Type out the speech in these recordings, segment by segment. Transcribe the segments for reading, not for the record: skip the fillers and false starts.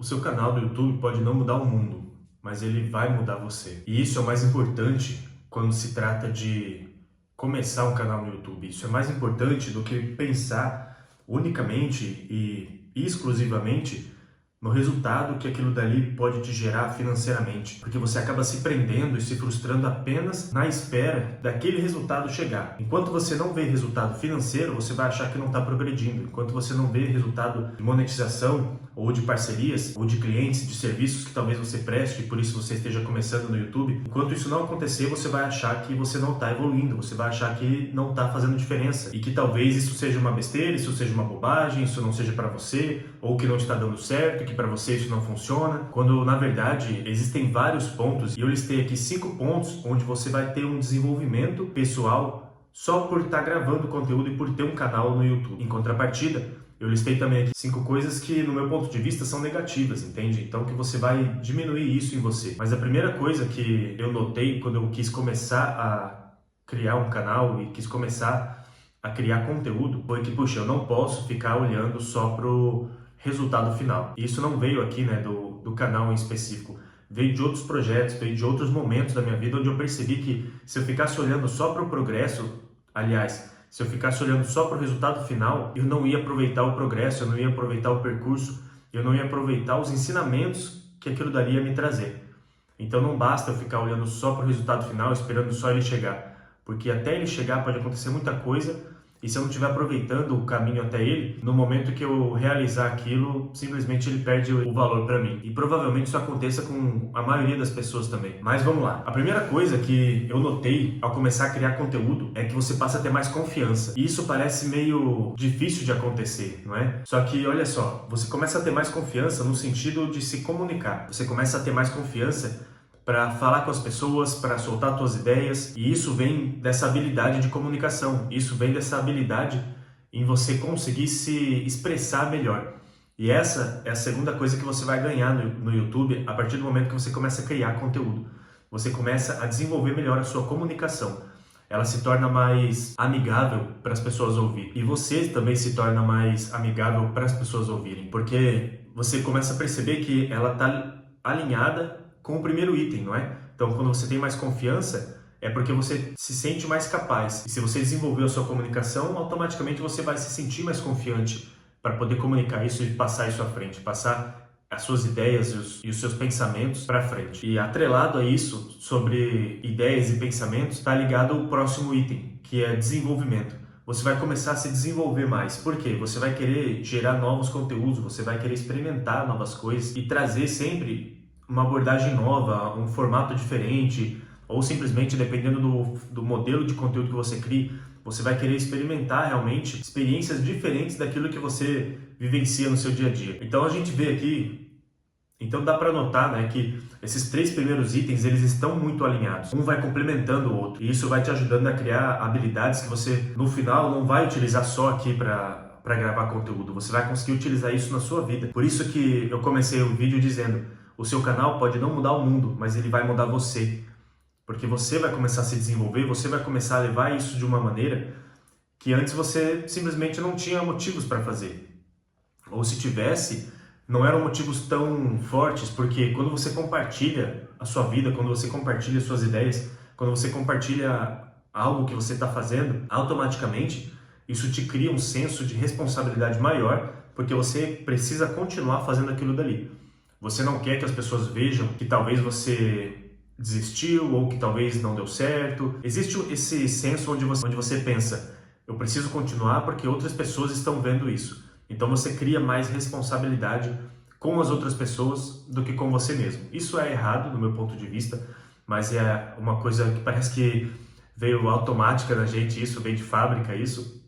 O seu canal do YouTube pode não mudar o mundo, mas ele vai mudar você. E isso é o mais importante quando se trata de começar um canal no YouTube. Isso é mais importante do que pensar unicamente e exclusivamente no resultado que aquilo dali pode te gerar financeiramente, porque você acaba se prendendo e se frustrando apenas na espera daquele resultado chegar. Enquanto você não vê resultado financeiro, você vai achar que não está progredindo. Enquanto você não vê resultado de monetização ou de parcerias, ou de clientes, de serviços que talvez você preste, e por isso você esteja começando no YouTube, enquanto isso não acontecer, você vai achar que você não está evoluindo, você vai achar que não está fazendo diferença, e que talvez isso seja uma besteira, isso seja uma bobagem, isso não seja para você, ou que não está dando certo, que para você isso não funciona, quando na verdade existem vários pontos, e eu listei aqui 5 pontos onde você vai ter um desenvolvimento pessoal só por estar gravando conteúdo e por ter um canal no YouTube. Em contrapartida, eu listei também aqui 5 coisas que, no meu ponto de vista, são negativas, entende? Então, que você vai diminuir isso em você. Mas a primeira coisa que eu notei quando eu quis começar a criar um canal e quis começar a criar conteúdo foi que, puxa, eu não posso ficar olhando só pro resultado final. E isso não veio aqui, né, do canal em específico. Veio de outros projetos, veio de outros momentos da minha vida onde eu percebi que se eu ficasse olhando só para o progresso, aliás, se eu ficasse olhando só para o resultado final, eu não ia aproveitar o progresso, eu não ia aproveitar o percurso, eu não ia aproveitar os ensinamentos que aquilo dali ia me trazer. Então não basta eu ficar olhando só para o resultado final, esperando só ele chegar, porque até ele chegar pode acontecer muita coisa, e se eu não estiver aproveitando o caminho até ele, no momento que eu realizar aquilo, simplesmente ele perde o valor para mim. E provavelmente isso aconteça com a maioria das pessoas também. Mas vamos lá. A primeira coisa que eu notei ao começar a criar conteúdo é que você passa a ter mais confiança. E isso parece meio difícil de acontecer, não é? Só que, olha só, você começa a ter mais confiança no sentido de se comunicar. Você começa a ter mais confiança para falar com as pessoas, para soltar suas ideias, e isso vem dessa habilidade de comunicação, isso vem dessa habilidade em você conseguir se expressar melhor. E essa é a segunda coisa que você vai ganhar no YouTube a partir do momento que você começa a criar conteúdo. Você começa a desenvolver melhor a sua comunicação. Ela se torna mais amigável para as pessoas ouvirem. E você também se torna mais amigável para as pessoas ouvirem, porque você começa a perceber que ela está alinhada com o primeiro item, não é? Então, quando você tem mais confiança, é porque você se sente mais capaz. E se você desenvolveu a sua comunicação, automaticamente você vai se sentir mais confiante para poder comunicar isso e passar isso à frente, passar as suas ideias e os seus pensamentos para frente. E atrelado a isso, sobre ideias e pensamentos, está ligado o próximo item, que é desenvolvimento. Você vai começar a se desenvolver mais. Por quê? Você vai querer gerar novos conteúdos, você vai querer experimentar novas coisas e trazer sempre uma abordagem nova, um formato diferente, ou simplesmente, dependendo do modelo de conteúdo que você cria, você vai querer experimentar realmente experiências diferentes daquilo que você vivencia no seu dia a dia. Então a gente vê aqui, então dá para notar, né, que esses 3 primeiros itens, eles estão muito alinhados. Um vai complementando o outro, e isso vai te ajudando a criar habilidades que você, no final, não vai utilizar só aqui para gravar conteúdo, você vai conseguir utilizar isso na sua vida. Por isso que eu comecei o vídeo dizendo: o seu canal pode não mudar o mundo, mas ele vai mudar você. Porque você vai começar a se desenvolver, você vai começar a levar isso de uma maneira que antes você simplesmente não tinha motivos para fazer. Ou se tivesse, não eram motivos tão fortes, porque quando você compartilha a sua vida, quando você compartilha suas ideias, quando você compartilha algo que você está fazendo, automaticamente isso te cria um senso de responsabilidade maior, porque você precisa continuar fazendo aquilo dali. Você não quer que as pessoas vejam que talvez você desistiu ou que talvez não deu certo. Existe esse senso onde você pensa: eu preciso continuar porque outras pessoas estão vendo isso. Então você cria mais responsabilidade com as outras pessoas do que com você mesmo. Isso é errado, no meu ponto de vista, mas é uma coisa que parece que veio automática na gente, isso veio de fábrica, isso.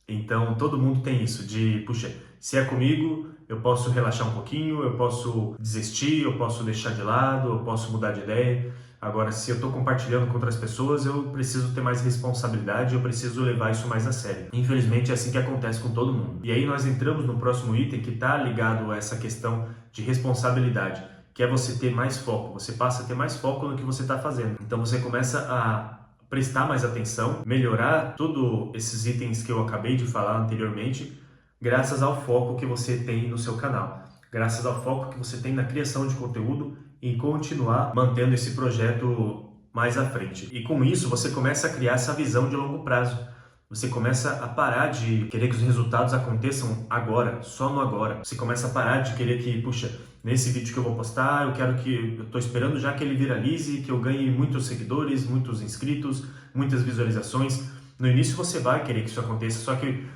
Então todo mundo tem isso de, puxa, se é comigo, eu posso relaxar um pouquinho, eu posso desistir, eu posso deixar de lado, eu posso mudar de ideia. Agora, se eu estou compartilhando com outras pessoas, eu preciso ter mais responsabilidade, eu preciso levar isso mais a sério. Infelizmente, é assim que acontece com todo mundo. E aí nós entramos no próximo item que está ligado a essa questão de responsabilidade, que é você ter mais foco. Você passa a ter mais foco no que você está fazendo. Então você começa a prestar mais atenção, melhorar todos esses itens que eu acabei de falar anteriormente, graças ao foco que você tem no seu canal. graças ao foco que você tem na criação de conteúdo e em continuar mantendo esse projeto mais à frente. E com isso você começa a criar essa visão de longo prazo. Você começa a parar de querer que os resultados aconteçam agora, só no agora. Você começa a parar de querer que, puxa, nesse vídeo que eu vou postar, eu estou esperando já que ele viralize, que eu ganhe muitos seguidores, muitos inscritos, muitas visualizações. No início você vai querer que isso aconteça, só que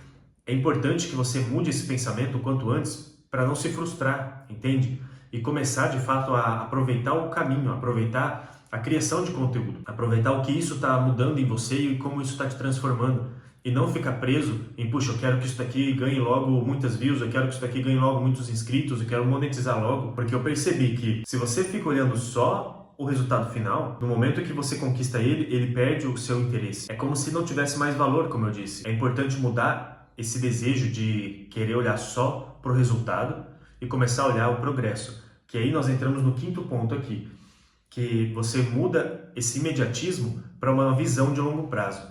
é importante que você mude esse pensamento o quanto antes para não se frustrar, entende? E começar de fato a aproveitar o caminho, aproveitar a criação de conteúdo, aproveitar o que isso está mudando em você e como isso está te transformando. E não ficar preso em, puxa, eu quero que isso daqui ganhe logo muitas views, eu quero que isso daqui ganhe logo muitos inscritos, eu quero monetizar logo. Porque eu percebi que se você fica olhando só o resultado final, no momento que você conquista ele, ele perde o seu interesse. É como se não tivesse mais valor, como eu disse. É importante mudar esse desejo de querer olhar só para o resultado e começar a olhar o progresso. Que aí nós entramos no quinto ponto aqui, que você muda esse imediatismo para uma visão de longo prazo.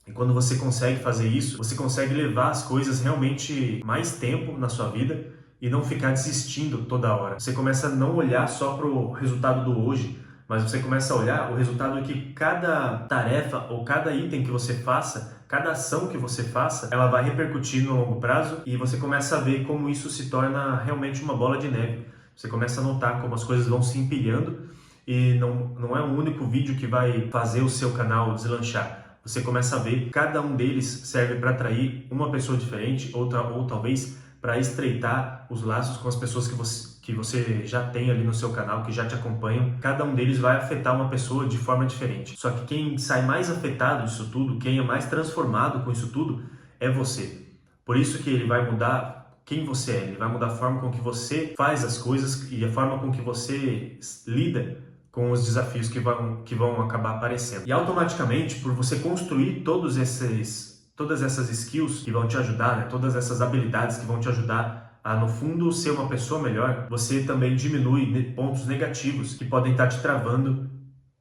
E quando você consegue fazer isso, você consegue levar as coisas realmente mais tempo na sua vida e não ficar desistindo toda hora. Você começa a não olhar só para o resultado do hoje, mas você começa a olhar o resultado que cada tarefa ou cada item que você faça, cada ação que você faça, ela vai repercutir no longo prazo e você começa a ver como isso se torna realmente uma bola de neve. Você começa a notar como as coisas vão se empilhando e não é um único vídeo que vai fazer o seu canal deslanchar. Você começa a ver que cada um deles serve para atrair uma pessoa diferente ou talvez para estreitar os laços com as pessoas que você já tem ali no seu canal, que já te acompanham. Cada um deles vai afetar uma pessoa de forma diferente. Só que quem sai mais afetado disso tudo, quem é mais transformado com isso tudo, é você. Por isso que ele vai mudar quem você é, ele vai mudar a forma com que você faz as coisas e a forma com que você lida com os desafios que vão acabar aparecendo. E automaticamente, por você construir todas essas skills que vão te ajudar, né? Todas essas habilidades que vão te ajudar a, no fundo, ser uma pessoa melhor, você também diminui pontos negativos que podem estar te travando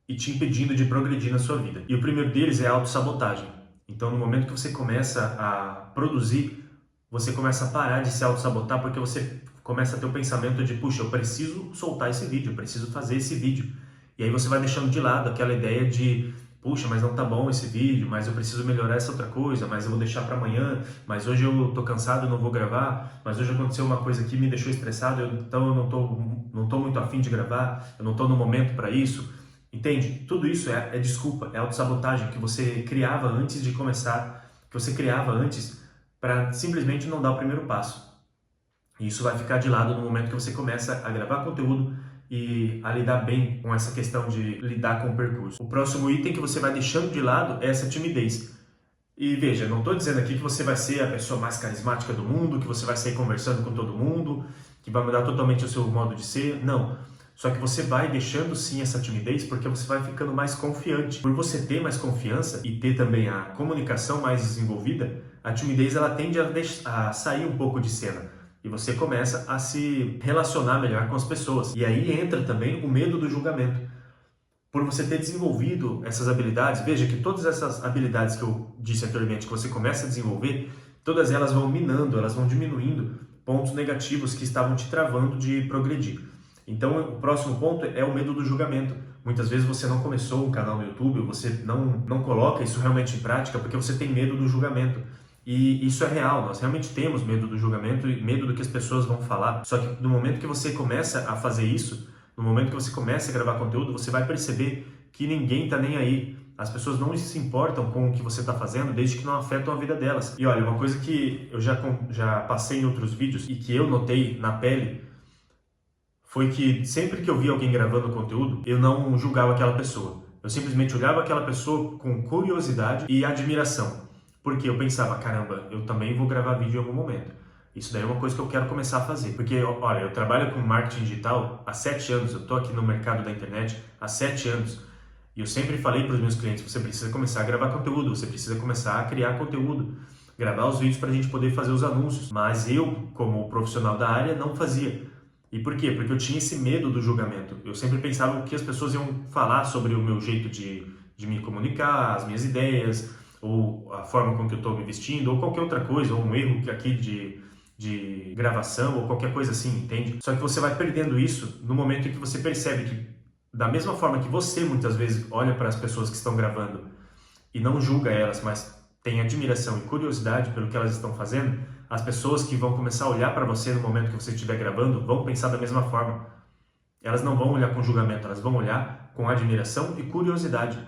e te impedindo de progredir na sua vida. E o primeiro deles é a autossabotagem. Então, no momento que você começa a produzir, você começa a parar de se autossabotar porque você começa a ter o pensamento de, puxa, eu preciso soltar esse vídeo, eu preciso fazer esse vídeo. E aí você vai deixando de lado aquela ideia de, puxa, mas não tá bom esse vídeo, mas eu preciso melhorar essa outra coisa, mas eu vou deixar para amanhã, mas hoje eu tô cansado, não vou gravar, mas hoje aconteceu uma coisa que me deixou estressado, então eu não tô muito afim de gravar, eu não tô no momento para isso. Entende? Tudo isso é desculpa, é autossabotagem que você criava antes de começar, que você criava antes para simplesmente não dar o primeiro passo. E isso vai ficar de lado no momento que você começa a gravar conteúdo e a lidar bem com essa questão de lidar com o percurso. O próximo item que você vai deixando de lado é essa timidez. E veja, não estou dizendo aqui que você vai ser a pessoa mais carismática do mundo, que você vai sair conversando com todo mundo, que vai mudar totalmente o seu modo de ser, não. Só que você vai deixando sim essa timidez porque você vai ficando mais confiante. Por você ter mais confiança e ter também a comunicação mais desenvolvida, a timidez ela tende a sair um pouco de cena. E você começa a se relacionar melhor com as pessoas. E aí entra também o medo do julgamento. Por você ter desenvolvido essas habilidades, veja que todas essas habilidades que eu disse anteriormente, que você começa a desenvolver, todas elas vão minando, elas vão diminuindo pontos negativos que estavam te travando de progredir. Então, o próximo ponto é o medo do julgamento. Muitas vezes você não começou um canal no YouTube, você não coloca isso realmente em prática porque você tem medo do julgamento. E isso é real, nós realmente temos medo do julgamento e medo do que as pessoas vão falar. Só que no momento que você começa a fazer isso, no momento que você começa a gravar conteúdo, você vai perceber que ninguém está nem aí. As pessoas não se importam com o que você está fazendo, desde que não afetam a vida delas. E olha, uma coisa que eu já passei em outros vídeos e que eu notei na pele, foi que sempre que eu via alguém gravando conteúdo, eu não julgava aquela pessoa. Eu simplesmente olhava aquela pessoa com curiosidade e admiração. Porque eu pensava, caramba, eu também vou gravar vídeo em algum momento. Isso daí é uma coisa que eu quero começar a fazer. Porque, olha, eu trabalho com marketing digital há 7 anos. Eu estou aqui no mercado da internet há 7 anos. E eu sempre falei para os meus clientes, você precisa começar a gravar conteúdo, você precisa começar a criar conteúdo. Gravar os vídeos para a gente poder fazer os anúncios. Mas eu, como profissional da área, não fazia. E por quê? Porque eu tinha esse medo do julgamento. Eu sempre pensava o que as pessoas iam falar sobre o meu jeito de me comunicar, as minhas ideias, ou a forma com que eu estou me vestindo, ou qualquer outra coisa, ou um erro aqui de de gravação ou qualquer coisa assim, entende? Só que você vai perdendo isso no momento em que você percebe que, da mesma forma que você muitas vezes olha para as pessoas que estão gravando e não julga elas, mas tem admiração e curiosidade pelo que elas estão fazendo, as pessoas que vão começar a olhar para você no momento que você estiver gravando vão pensar da mesma forma. Elas não vão olhar com julgamento, elas vão olhar com admiração e curiosidade.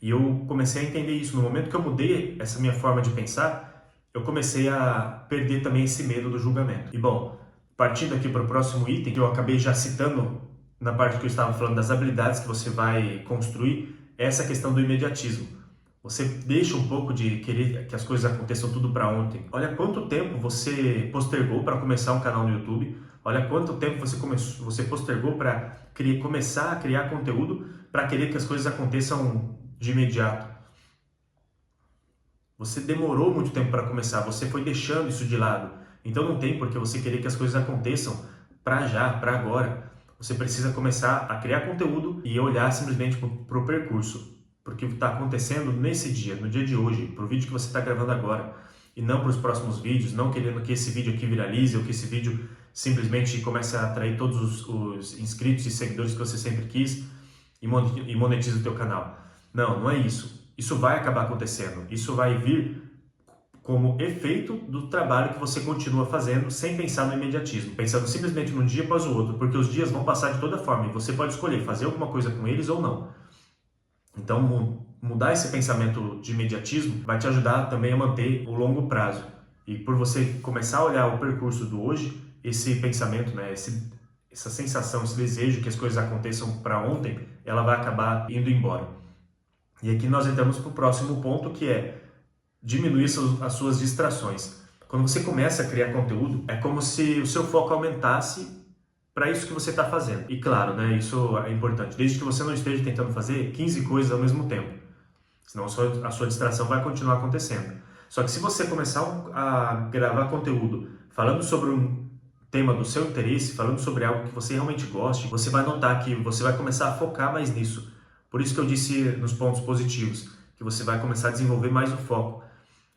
E eu comecei a entender isso. No momento que eu mudei essa minha forma de pensar, eu comecei a perder também esse medo do julgamento. E bom, partindo aqui para o próximo item, que eu acabei já citando na parte que eu estava falando das habilidades que você vai construir, é essa questão do imediatismo. Você deixa um pouco de querer que as coisas aconteçam tudo para ontem. Olha quanto tempo você postergou para começar um canal no YouTube. Olha quanto tempo você postergou para começar a criar conteúdo para querer que as coisas aconteçam de imediato. Você demorou muito tempo para começar, você foi deixando isso de lado. Então não tem por que você querer que as coisas aconteçam para já, para agora. Você precisa começar a criar conteúdo e olhar simplesmente para o percurso. Porque o que está acontecendo nesse dia, no dia de hoje, para o vídeo que você está gravando agora, e não para os próximos vídeos, não querendo que esse vídeo aqui viralize ou que esse vídeo simplesmente comece a atrair todos os inscritos e seguidores que você sempre quis e monetize o teu canal. Não, não é isso. Isso vai acabar acontecendo. Isso vai vir como efeito do trabalho que você continua fazendo sem pensar no imediatismo, pensando simplesmente num dia após o outro, porque os dias vão passar de toda forma e você pode escolher fazer alguma coisa com eles ou não. Então, mudar esse pensamento de imediatismo vai te ajudar também a manter o longo prazo. E por você começar a olhar o percurso do hoje, esse pensamento, né, essa sensação, esse desejo que as coisas aconteçam para ontem, ela vai acabar indo embora. E aqui nós entramos para o próximo ponto, que é diminuir as suas distrações. Quando você começa a criar conteúdo, é como se o seu foco aumentasse para isso que você está fazendo. E claro, né, isso é importante, desde que você não esteja tentando fazer 15 coisas ao mesmo tempo. Senão a sua distração vai continuar acontecendo. Só que se você começar a gravar conteúdo falando sobre um tema do seu interesse, falando sobre algo que você realmente goste, você vai notar que você vai começar a focar mais nisso. Por isso que eu disse nos pontos positivos, que você vai começar a desenvolver mais o foco.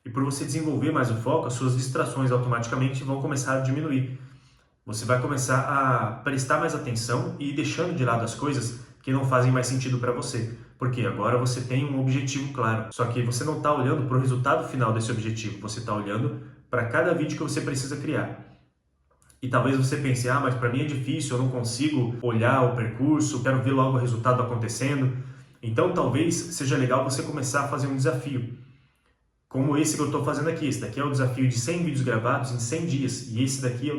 E por você desenvolver mais o foco, as suas distrações automaticamente vão começar a diminuir. Você vai começar a prestar mais atenção e ir deixando de lado as coisas que não fazem mais sentido para você. Porque agora você tem um objetivo claro. Só que você não está olhando para o resultado final desse objetivo. Você está olhando para cada vídeo que você precisa criar. E talvez você pense, mas para mim é difícil, eu não consigo olhar o percurso, quero ver logo o resultado acontecendo. Então talvez seja legal você começar a fazer um desafio. Como esse que eu estou fazendo aqui. Esse daqui é o desafio de 100 vídeos gravados em 100 dias. E esse daqui é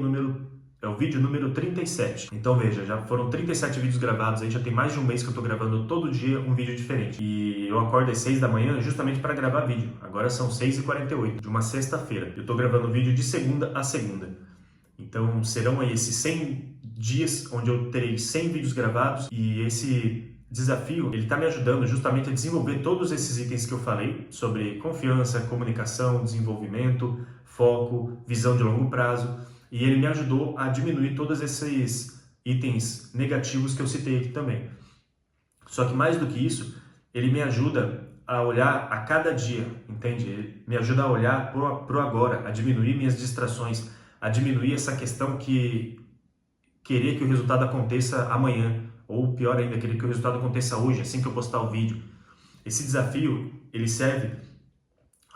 o vídeo número 37. Então veja, já foram 37 vídeos gravados, aí já tem mais de um mês que eu tô gravando todo dia um vídeo diferente. E eu acordo às 6 da manhã justamente para gravar vídeo. Agora são 6h48 de uma sexta-feira. Eu tô gravando vídeo de segunda a segunda. Então serão aí esses 100 dias onde eu terei 100 vídeos gravados e esse desafio, ele tá me ajudando justamente a desenvolver todos esses itens que eu falei sobre confiança, comunicação, desenvolvimento, foco, visão de longo prazo. E ele me ajudou a diminuir todos esses itens negativos que eu citei aqui também. Só que mais do que isso, ele me ajuda a olhar a cada dia, entende? Ele me ajuda a olhar pro agora, a diminuir minhas distrações, a diminuir essa questão que querer que o resultado aconteça amanhã, ou pior ainda, querer que o resultado aconteça hoje, assim que eu postar o vídeo. Esse desafio, ele serve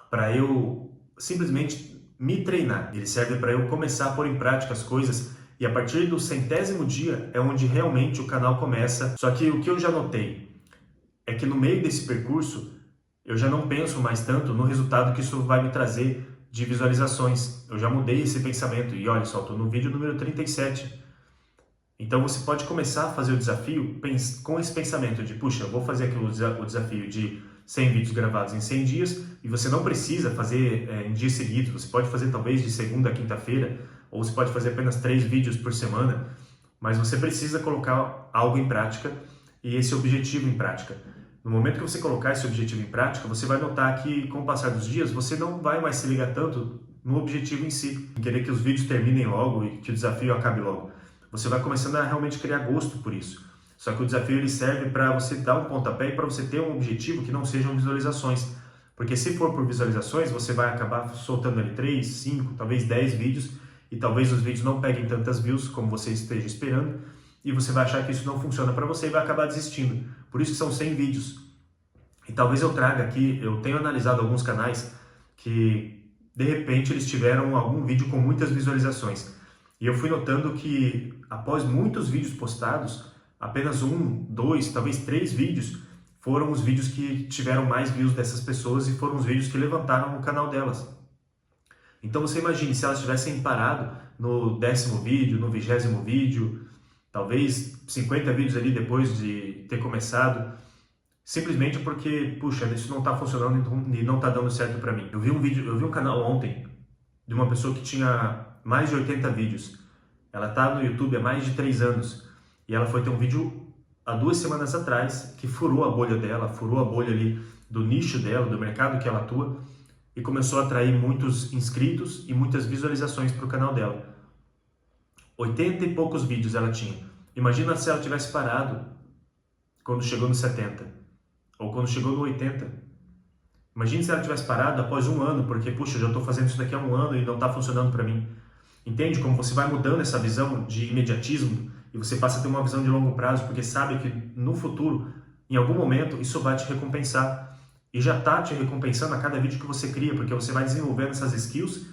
para eu simplesmente me treinar. Ele serve para eu começar a pôr em prática as coisas e a partir do 100º dia é onde realmente o canal começa. Só que o que eu já notei é que no meio desse percurso eu já não penso mais tanto no resultado que isso vai me trazer de visualizações. Eu já mudei esse pensamento e olha só, estou no vídeo número 37. Então você pode começar a fazer o desafio com esse pensamento de, puxa, eu vou fazer aqui o desafio de 100 vídeos gravados em 100 dias e você não precisa fazer em dias seguidos, você pode fazer talvez de segunda a quinta-feira ou você pode fazer apenas 3 vídeos por semana, mas você precisa colocar algo em prática e esse objetivo em prática. No momento que você colocar esse objetivo em prática, você vai notar que com o passar dos dias você não vai mais se ligar tanto no objetivo em si, em querer que os vídeos terminem logo e que o desafio acabe logo. Você vai começando a realmente criar gosto por isso. Só que o desafio ele serve para você dar um pontapé e para você ter um objetivo que não sejam visualizações. Porque se for por visualizações, você vai acabar soltando ali 3, 5, talvez 10 vídeos, e talvez os vídeos não peguem tantas views como você esteja esperando, e você vai achar que isso não funciona para você e vai acabar desistindo. Por isso que são 100 vídeos. E talvez eu traga aqui, eu tenho analisado alguns canais que, de repente, eles tiveram algum vídeo com muitas visualizações. E eu fui notando que, após muitos vídeos postados, apenas 1, 2, talvez 3 vídeos foram os vídeos que tiveram mais views dessas pessoas e foram os vídeos que levantaram o canal delas. Então você imagine se elas tivessem parado no 10º vídeo, no 20º vídeo, talvez 50 vídeos ali depois de ter começado, simplesmente porque, puxa, isso não está funcionando e não está dando certo para mim. Eu vi um canal ontem de uma pessoa que tinha mais de 80 vídeos. Ela está no YouTube há mais de 3 anos e ela foi ter um vídeo há 2 semanas atrás que furou a bolha dela, furou a bolha ali do nicho dela, do mercado que ela atua, e começou a atrair muitos inscritos e muitas visualizações para o canal dela. 80 e poucos vídeos ela tinha. Imagina se ela tivesse parado quando chegou no 70, ou quando chegou no 80. Imagina se ela tivesse parado após 1 ano, porque, puxa, eu já estou fazendo isso daqui há 1 ano e não está funcionando para mim. Entende como você vai mudando essa visão de imediatismo e você passa a ter uma visão de longo prazo, porque sabe que no futuro, em algum momento, isso vai te recompensar. E já está te recompensando a cada vídeo que você cria, porque você vai desenvolvendo essas skills,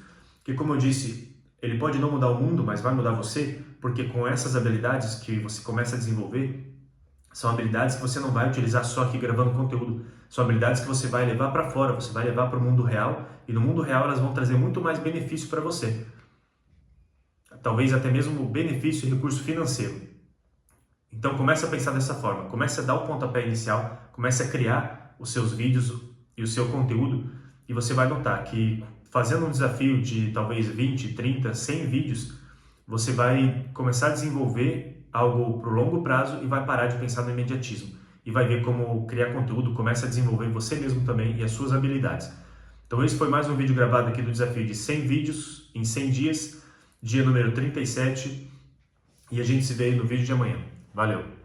que, como eu disse, ele pode não mudar o mundo, mas vai mudar você, porque com essas habilidades que você começa a desenvolver, são habilidades que você não vai utilizar só aqui gravando conteúdo, são habilidades que você vai levar para fora, você vai levar para o mundo real, e no mundo real elas vão trazer muito mais benefício para você. Talvez até mesmo benefício e recurso financeiro. Então comece a pensar dessa forma, comece a dar o pontapé inicial, comece a criar os seus vídeos e o seu conteúdo, e você vai notar que fazendo um desafio de talvez 20, 30, 100 vídeos, você vai começar a desenvolver algo para o longo prazo e vai parar de pensar no imediatismo. E vai ver como criar conteúdo começa a desenvolver você mesmo também e as suas habilidades. Então esse foi mais um vídeo gravado aqui do desafio de 100 vídeos em 100 dias, dia número 37, e a gente se vê aí no vídeo de amanhã. Valeu!